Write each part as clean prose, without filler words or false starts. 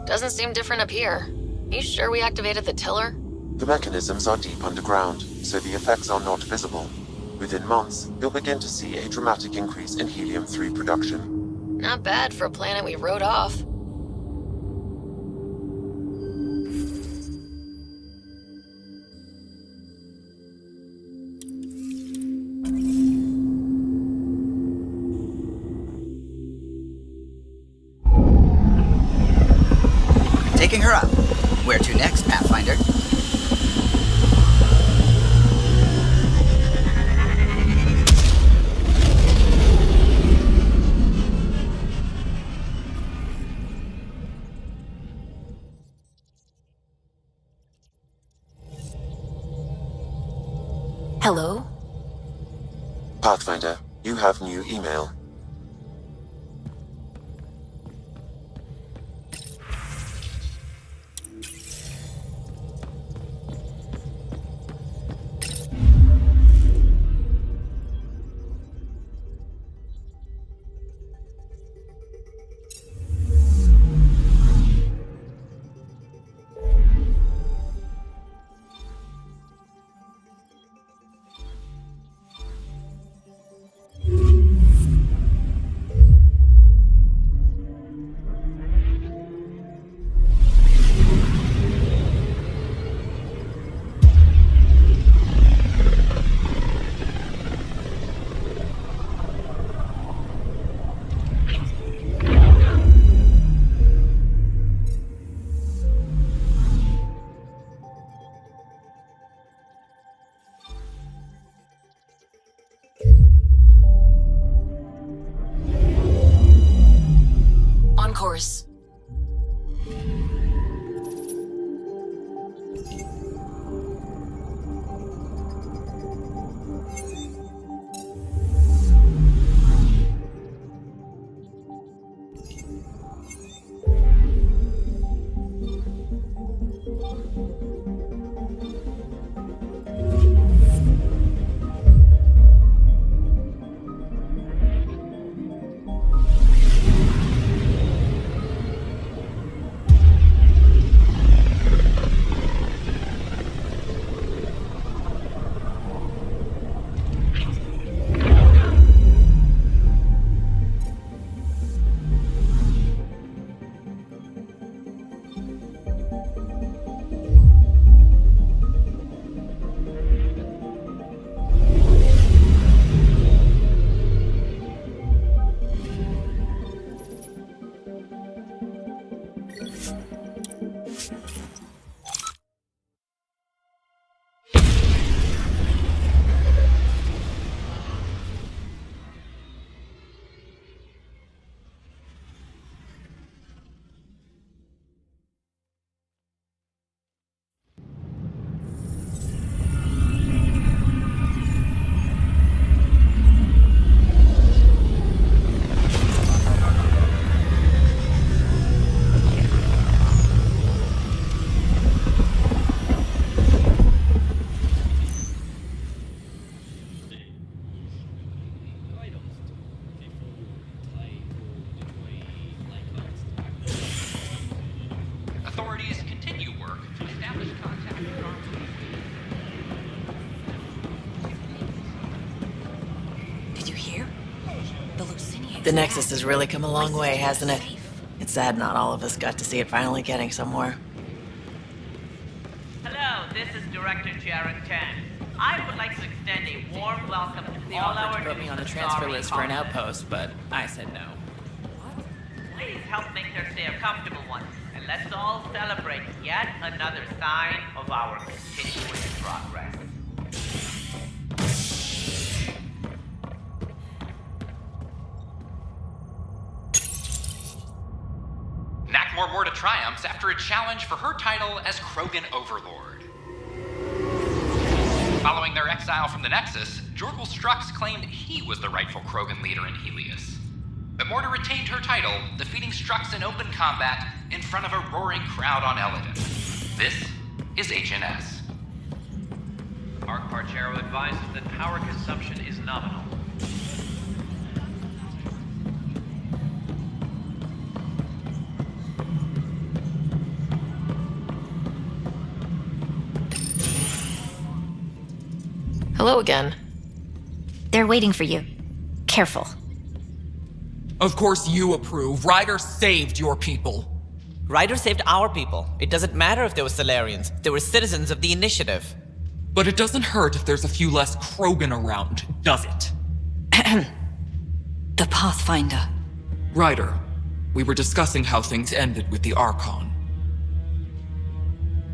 Doesn't seem different up here. You sure we activated the tiller? The mechanisms are deep underground, so the effects are not visible. Within months, you'll begin to see a dramatic increase in helium-3 production. Not bad for a planet we wrote off. Taking her up. Where to next, Pathfinder? Hello? Pathfinder, you have new email. On course. The Nexus has really come a long way, hasn't it? It's sad not all of us got to see it finally getting somewhere. Hello, this is Director Jared Tan. I would like to extend a warm welcome to all our put me on the transfer list for an outpost, but I said no. Please help make their stay a comfortable one, and let's all celebrate yet another sign of our continuous progress. More to triumphs after a challenge for her title as Krogan Overlord. Following their exile from the Nexus, Jorgal Strux claimed he was the rightful Krogan leader in Helios. But Morta retained her title, defeating Strux in open combat in front of a roaring crowd on Eladon. This is HNS. Mark Parchero advises that power consumption is nominal. Hello again. They're waiting for you. Careful. Of course you approve. Ryder saved your people. Ryder saved our people. It doesn't matter if they were Solarians. They were citizens of the Initiative. But it doesn't hurt if there's a few less Krogan around, does it? The Pathfinder. Ryder, we were discussing how things ended with the Archon.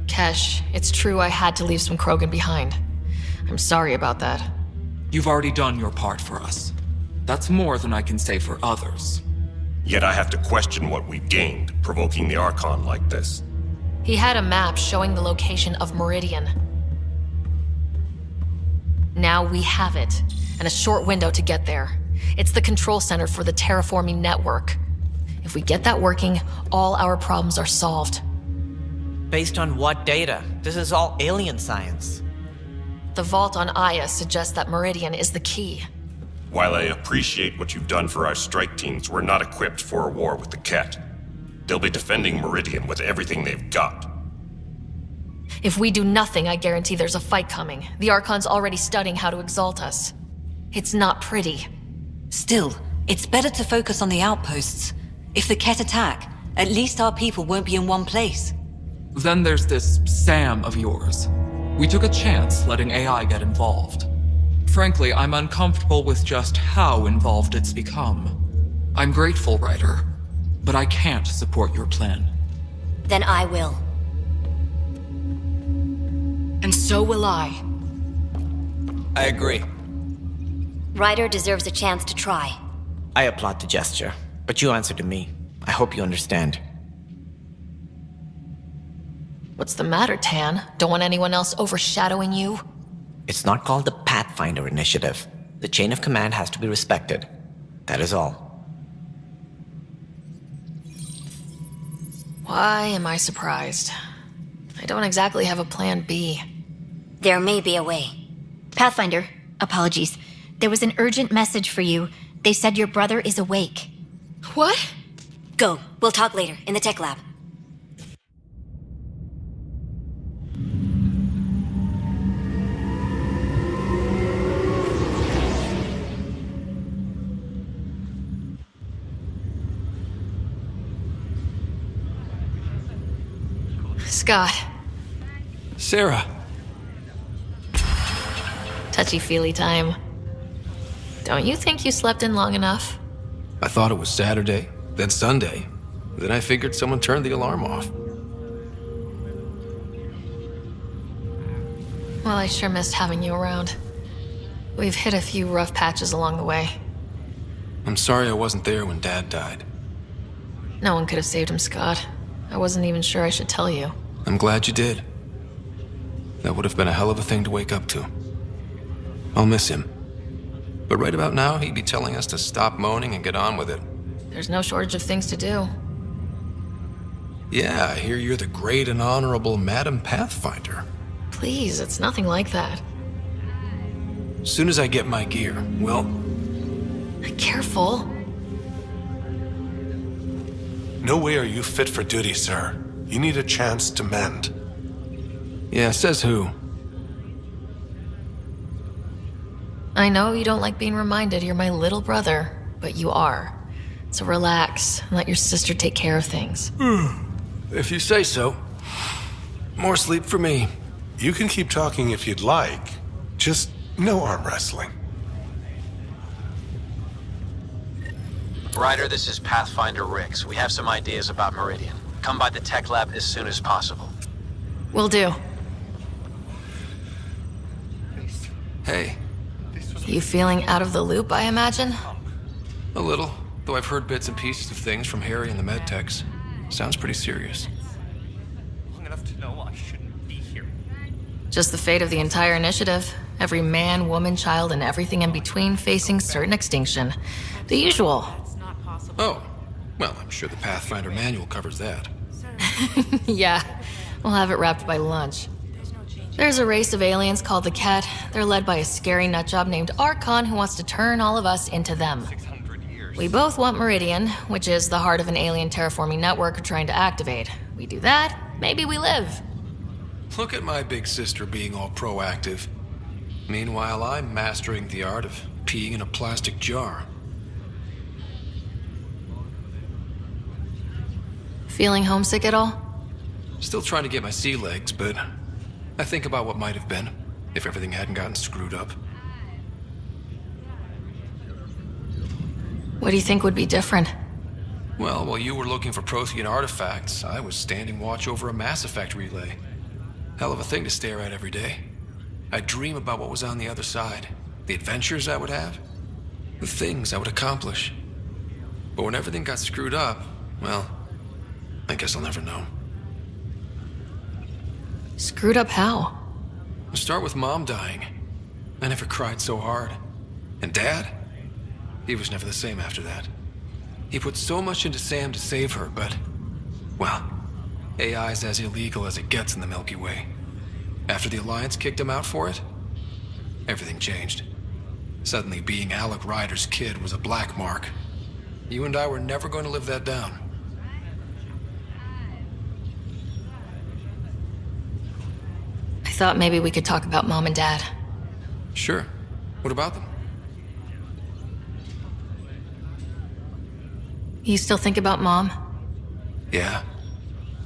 Kesh, it's true I had to leave some Krogan behind. I'm sorry about that. You've already done your part for us. That's more than I can say for others. Yet I have to question what we've gained, provoking the Archon like this. He had a map showing the location of Meridian. Now we have it, and a short window to get there. It's the control center for the terraforming network. If we get that working, all our problems are solved. Based on what data? This is all alien science. The vault on Aya suggests that Meridian is the key. While I appreciate what you've done for our strike teams, we're not equipped for a war with the Ket. They'll be defending Meridian with everything they've got. If we do nothing, I guarantee there's a fight coming. The Archon's already studying how to exalt us. It's not pretty. Still, it's better to focus on the outposts. If the Ket attack, at least our people won't be in one place. Then there's this Sam of yours. We took a chance letting AI get involved. Frankly, I'm uncomfortable with just how involved it's become. I'm grateful, Ryder, but I can't support your plan. Then I will. And so will I. I agree. Ryder deserves a chance to try. I applaud the gesture, but you answer to me. I hope you understand. What's the matter, Tan? Don't want anyone else overshadowing you? It's not called the Pathfinder Initiative. The chain of command has to be respected. That is all. Why am I surprised? I don't exactly have a plan B. There may be a way. Pathfinder, apologies. There was an urgent message for you. They said your brother is awake. What? Go. We'll talk later, in the tech lab. Scott. Sara. Touchy-feely time. Don't you think you slept in long enough? I thought it was Saturday, then Sunday. Then I figured someone turned the alarm off. Well, I sure missed having you around. We've hit a few rough patches along the way. I'm sorry I wasn't there when Dad died. No one could have saved him, Scott. I wasn't even sure I should tell you. I'm glad you did. That would have been a hell of a thing to wake up to. I'll miss him. But right about now, he'd be telling us to stop moaning and get on with it. There's no shortage of things to do. Yeah, I hear you're the great and honorable Madam Pathfinder. Please, it's nothing like that. As soon as I get my gear, well... Careful. No way are you fit for duty, sir. You need a chance to mend. Yeah, says who? I know you don't like being reminded you're my little brother, but you are. So relax and let your sister take care of things. If you say so. More sleep for me. You can keep talking if you'd like. Just no arm wrestling. Ryder, this is Pathfinder Rix. We have some ideas about Meridian. Come by the tech lab as soon as possible. Will do. Hey. You feeling out of the loop, I imagine? A little, though I've heard bits and pieces of things from Harry and the medtechs. Sounds pretty serious. Long enough to know I shouldn't be here. Just the fate of the entire initiative. Every man, woman, child, and everything in between facing certain extinction. The usual. Oh, well, I'm sure the Pathfinder manual covers that. Yeah, we'll have it wrapped by lunch. There's a race of aliens called the Ket. They're led by a scary nutjob named Archon who wants to turn all of us into them. We both want Meridian, which is the heart of an alien terraforming network we're trying to activate. We do that, maybe we live. Look at my big sister being all proactive. Meanwhile, I'm mastering the art of peeing in a plastic jar. Feeling homesick at all? Still trying to get my sea legs, but I think about what might have been if everything hadn't gotten screwed up. What do you think would be different? Well, while you were looking for Prothean artifacts, I was standing watch over a Mass Effect relay. Hell of a thing to stare at every day. I dream about what was on the other side, the adventures I would have, the things I would accomplish. But when everything got screwed up, well, I guess I'll never know. Screwed up how? Start with Mom dying. I never cried so hard. And Dad? He was never the same after that. He put so much into Sam to save her, but... well, AI's as illegal as it gets in the Milky Way. After the Alliance kicked him out for it, everything changed. Suddenly, being Alec Ryder's kid was a black mark. You and I were never going to live that down. I thought maybe we could talk about Mom and Dad. Sure. What about them? You still think about Mom? Yeah.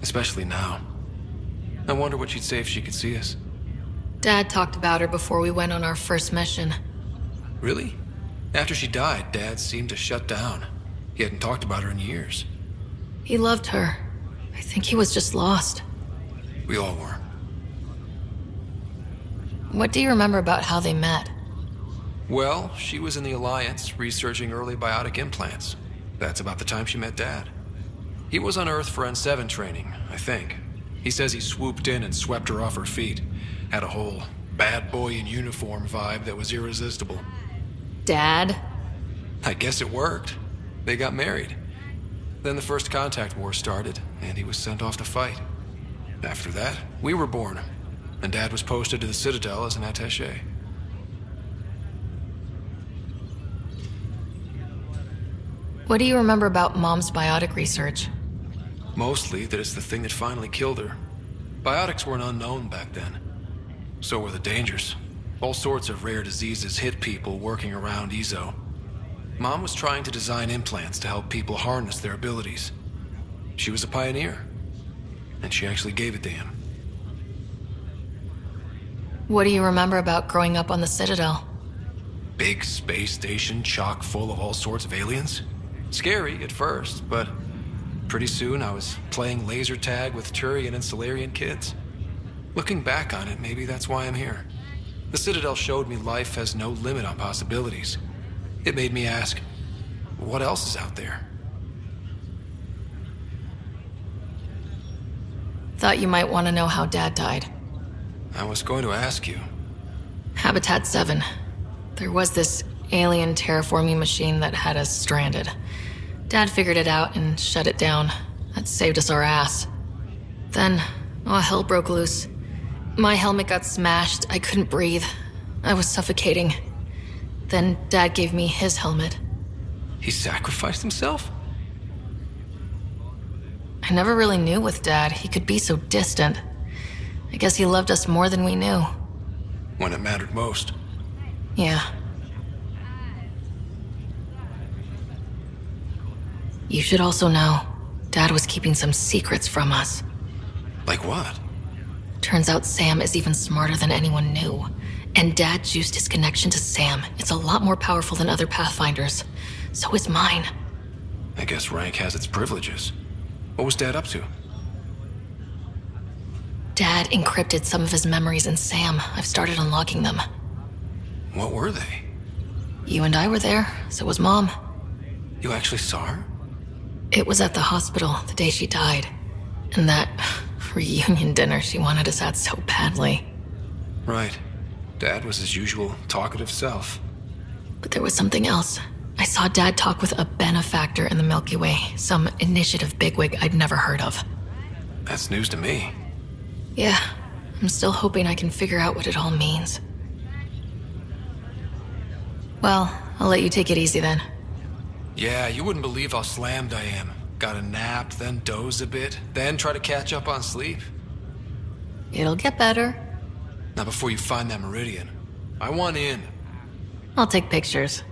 Especially now. I wonder what she'd say if she could see us. Dad talked about her before we went on our first mission. Really? After she died, Dad seemed to shut down. He hadn't talked about her in years. He loved her. I think he was just lost. We all were. What do you remember about how they met? Well, she was in the Alliance, researching early biotic implants. That's about the time she met Dad. He was on Earth for N7 training, I think. He says he swooped in and swept her off her feet. Had a whole bad boy in uniform vibe that was irresistible. Dad? I guess it worked. They got married. Then the First Contact War started, and he was sent off to fight. After that, we were born, and Dad was posted to the Citadel as an attaché. What do you remember about Mom's biotic research? Mostly that it's the thing that finally killed her. Biotics weren't unknown back then. So were the dangers. All sorts of rare diseases hit people working around EZO. Mom was trying to design implants to help people harness their abilities. She was a pioneer, and she actually gave it to him. What do you remember about growing up on the Citadel? Big space station chock full of all sorts of aliens. Scary at first, but pretty soon I was playing laser tag with Turian and Solarian kids. Looking back on it, maybe that's why I'm here. The Citadel showed me life has no limit on possibilities. It made me ask, what else is out there? Thought you might want to know how Dad died. I was going to ask you. Habitat 7. There was this alien terraforming machine that had us stranded. Dad figured it out and shut it down. That saved us our ass. Then, hell broke loose. My helmet got smashed. I couldn't breathe. I was suffocating. Then Dad gave me his helmet. He sacrificed himself? I never really knew with Dad. He could be so distant. I guess he loved us more than we knew. When it mattered most. Yeah. You should also know, Dad was keeping some secrets from us. Like what? Turns out Sam is even smarter than anyone knew. And Dad juiced his connection to Sam. It's a lot more powerful than other Pathfinders. So is mine. I guess rank has its privileges. What was Dad up to? Dad encrypted some of his memories in Sam. I've started unlocking them. What were they? You and I were there, so was Mom. You actually saw her? It was at the hospital the day she died. And that reunion dinner she wanted us at so badly. Right. Dad was his usual talkative self. But there was something else. I saw Dad talk with a benefactor in the Milky Way, some initiative bigwig I'd never heard of. That's news to me. Yeah, I'm still hoping I can figure out what it all means. Well, I'll let you take it easy then. Yeah, you wouldn't believe how slammed I am. Got a nap, then doze a bit, then try to catch up on sleep. It'll get better. Now before you find that Meridian, I want in. I'll take pictures.